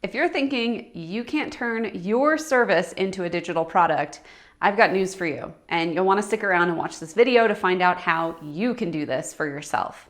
If you're thinking you can't turn your service into a digital product, I've got news for you, and you'll want to stick around and watch this video to find out how you can do this for yourself.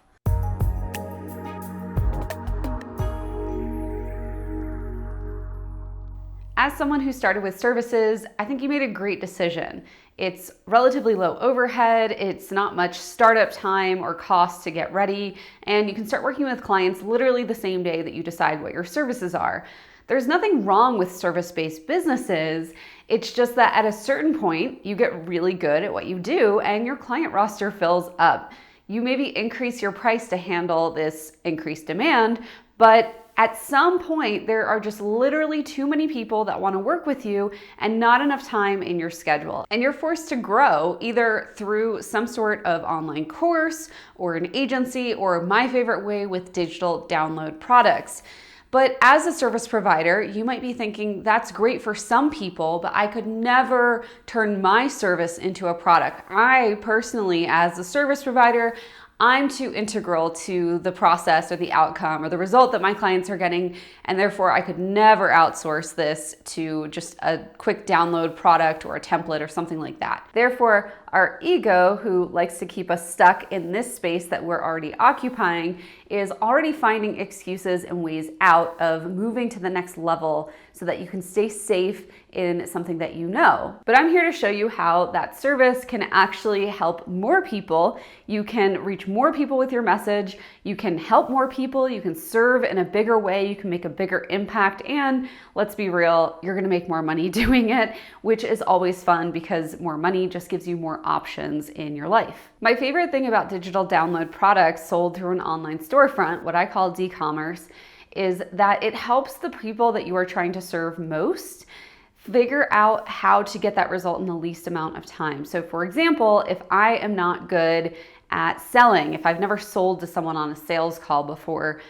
As someone who started with services, I think you made a great decision. It's relatively low overhead, it's not much startup time or cost to get ready, and you can start working with clients literally the same day that you decide what your services are. There's nothing wrong with service-based businesses. It's just that at a certain point, you get really good at what you do and your client roster fills up. You maybe increase your price to handle this increased demand, but at some point, there are just literally too many people that want to work with you and not enough time in your schedule. And you're forced to grow either through some sort of online course or an agency, or my favorite way, with digital download products. But as a service provider, you might be thinking, that's great for some people, but I could never turn my service into a product. I personally, as a service provider, I'm too integral to the process or the outcome or the result that my clients are getting, and therefore I could never outsource this to just a quick download product or a template or something like that. Therefore, our ego, who likes to keep us stuck in this space that we're already occupying, is already finding excuses and ways out of moving to the next level so that you can stay safe in something that you know. But I'm here to show you how that service can actually help more people. You can reach more people with your message, you can help more people, you can serve in a bigger way, you can make a bigger impact, and let's be real, you're gonna make more money doing it, which is always fun because more money just gives you more options in your life. My favorite thing about digital download products sold through an online storefront, what I call d-commerce, is that it helps the people that you are trying to serve most figure out how to get that result in the least amount of time. So for example, if I am not good at selling, if I've never sold to someone on a sales call before,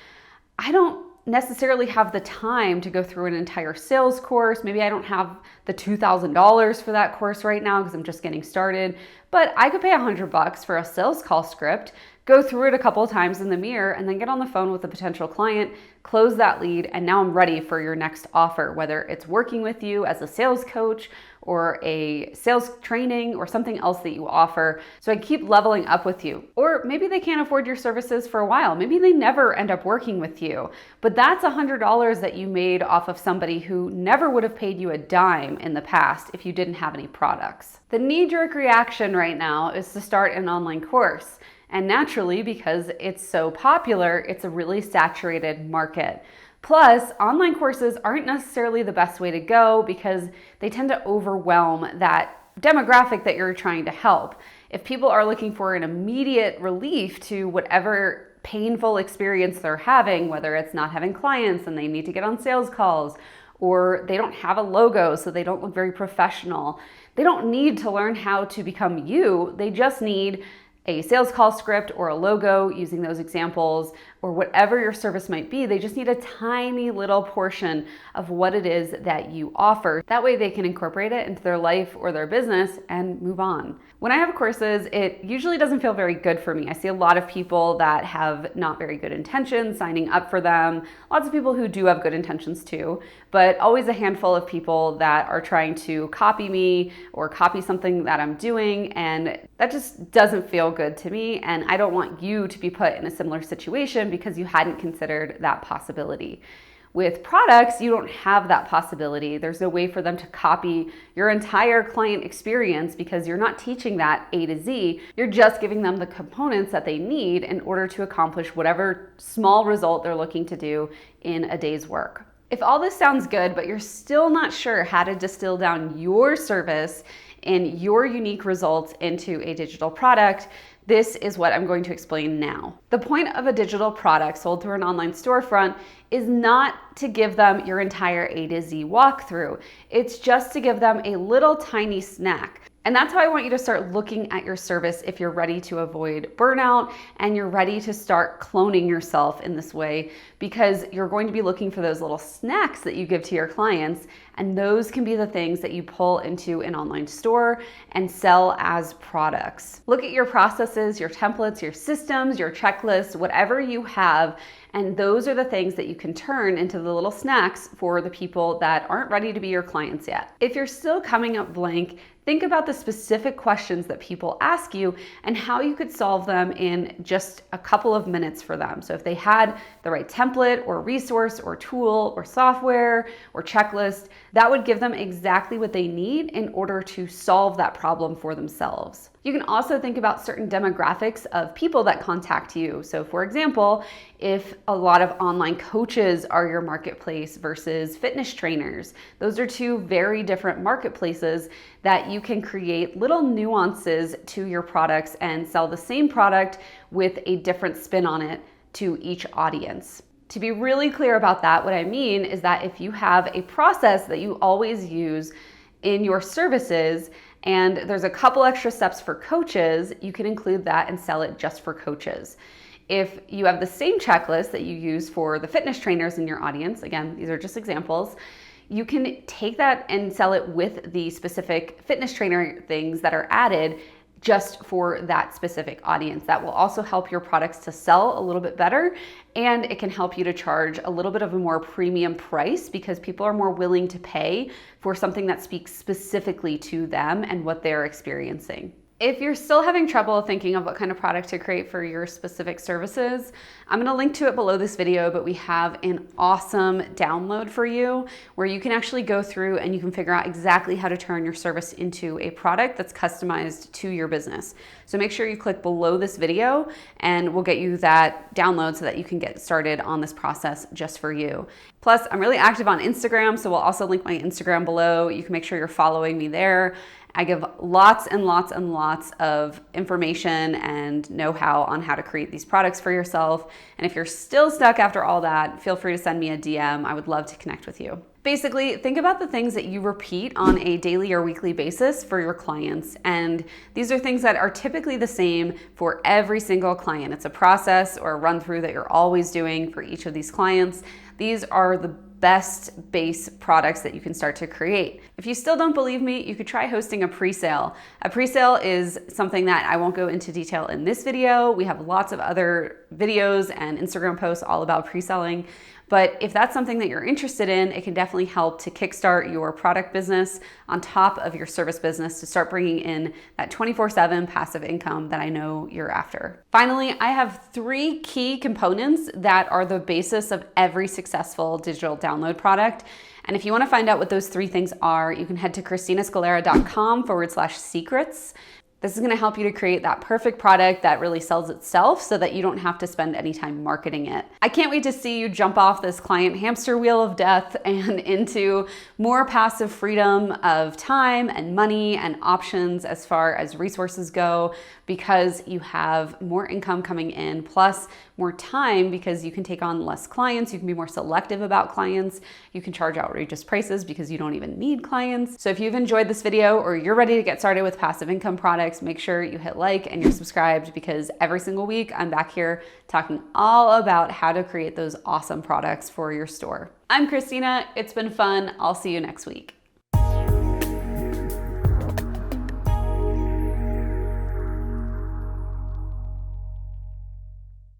I don't necessarily have the time to go through an entire sales course. Maybe I don't have the $2,000 for that course right now because I'm just getting started, but I could pay $100 for a sales call script, go through it a couple of times in the mirror, and then get on the phone with a potential client, close that lead, and now I'm ready for your next offer, whether it's working with you as a sales coach or a sales training or something else that you offer. So I keep leveling up with you. Or maybe they can't afford your services for a while. Maybe they never end up working with you, but that's $100 that you made off of somebody who never would have paid you a dime in the past if you didn't have any products. The knee-jerk reaction right now is to start an online course. And naturally, because it's so popular, it's a really saturated market. Plus, online courses aren't necessarily the best way to go because they tend to overwhelm that demographic that you're trying to help. If people are looking for an immediate relief to whatever painful experience they're having, whether it's not having clients and they need to get on sales calls, or they don't have a logo so they don't look very professional, they don't need to learn how to become you. They just need a sales call script or a logo using those examples, or whatever your service might be. They just need a tiny little portion of what it is that you offer. That way they can incorporate it into their life or their business and move on. When I have courses, it usually doesn't feel very good for me. I see a lot of people that have not very good intentions signing up for them. Lots of people who do have good intentions too, but always a handful of people that are trying to copy me or copy something that I'm doing, and that just doesn't feel good to me, and I don't want you to be put in a similar situation because you hadn't considered that possibility. With products, you don't have that possibility. There's no way for them to copy your entire client experience because you're not teaching that A to Z. You're just giving them the components that they need in order to accomplish whatever small result they're looking to do in a day's work. If all this sounds good, but you're still not sure how to distill down your service and your unique results into a digital product, this is what I'm going to explain now. The point of a digital product sold through an online storefront is not to give them your entire A to Z walkthrough. It's just to give them a little tiny snack. And that's how I want you to start looking at your service if you're ready to avoid burnout and you're ready to start cloning yourself in this way, because you're going to be looking for those little snacks that you give to your clients, and those can be the things that you pull into an online store and sell as products. Look at your processes, your templates, your systems, your checklists, whatever you have, and those are the things that you can turn into the little snacks for the people that aren't ready to be your clients yet. If you're still coming up blank, think about the specific questions that people ask you and how you could solve them in just a couple of minutes for them. So if they had the right template or resource or tool or software or checklist, that would give them exactly what they need in order to solve that problem for themselves. You can also think about certain demographics of people that contact you. So for example, if a lot of online coaches are your marketplace versus fitness trainers, those are two very different marketplaces that you can create little nuances to your products and sell the same product with a different spin on it to each audience. To be really clear about that, what I mean is that if you have a process that you always use in your services and there's a couple extra steps for coaches, you can include that and sell it just for coaches. If you have the same checklist that you use for the fitness trainers in your audience, again, these are just examples, you can take that and sell it with the specific fitness trainer things that are added just for that specific audience. That will also help your products to sell a little bit better, and it can help you to charge a little bit of a more premium price because people are more willing to pay for something that speaks specifically to them and what they're experiencing. If you're still having trouble thinking of what kind of product to create for your specific services, I'm gonna link to it below this video, but we have an awesome download for you where you can actually go through and you can figure out exactly how to turn your service into a product that's customized to your business. So make sure you click below this video and we'll get you that download so that you can get started on this process just for you. Plus, I'm really active on Instagram, so we'll also link my Instagram below. You can make sure you're following me there. I give lots and lots and lots of information and know-how on how to create these products for yourself. And if you're still stuck after all that, feel free to send me a DM. I would love to connect with you. Basically, think about the things that you repeat on a daily or weekly basis for your clients. And these are things that are typically the same for every single client. It's a process or a run through that you're always doing for each of these clients. These are the best base products that you can start to create. If you still don't believe me, you could try hosting a pre-sale. A pre-sale is something that I won't go into detail in this video. We have lots of other videos and Instagram posts all about pre-selling. But if that's something that you're interested in, it can definitely help to kickstart your product business on top of your service business to start bringing in that 24/7 passive income that I know you're after. Finally, I have 3 key components that are the basis of every successful digital download product. And if you want to find out what those 3 things are, you can head to christinascalera.com/secrets. This is going to help you to create that perfect product that really sells itself so that you don't have to spend any time marketing it. I can't wait to see you jump off this client hamster wheel of death and into more passive freedom of time and money and options as far as resources go, because you have more income coming in, plus more time because you can take on less clients, you can be more selective about clients, you can charge outrageous prices because you don't even need clients. So if you've enjoyed this video or you're ready to get started with passive income products, make sure you hit like and you're subscribed, because every single week I'm back here talking all about how to create those awesome products for your store. I'm Christina, it's been fun, I'll see you next week.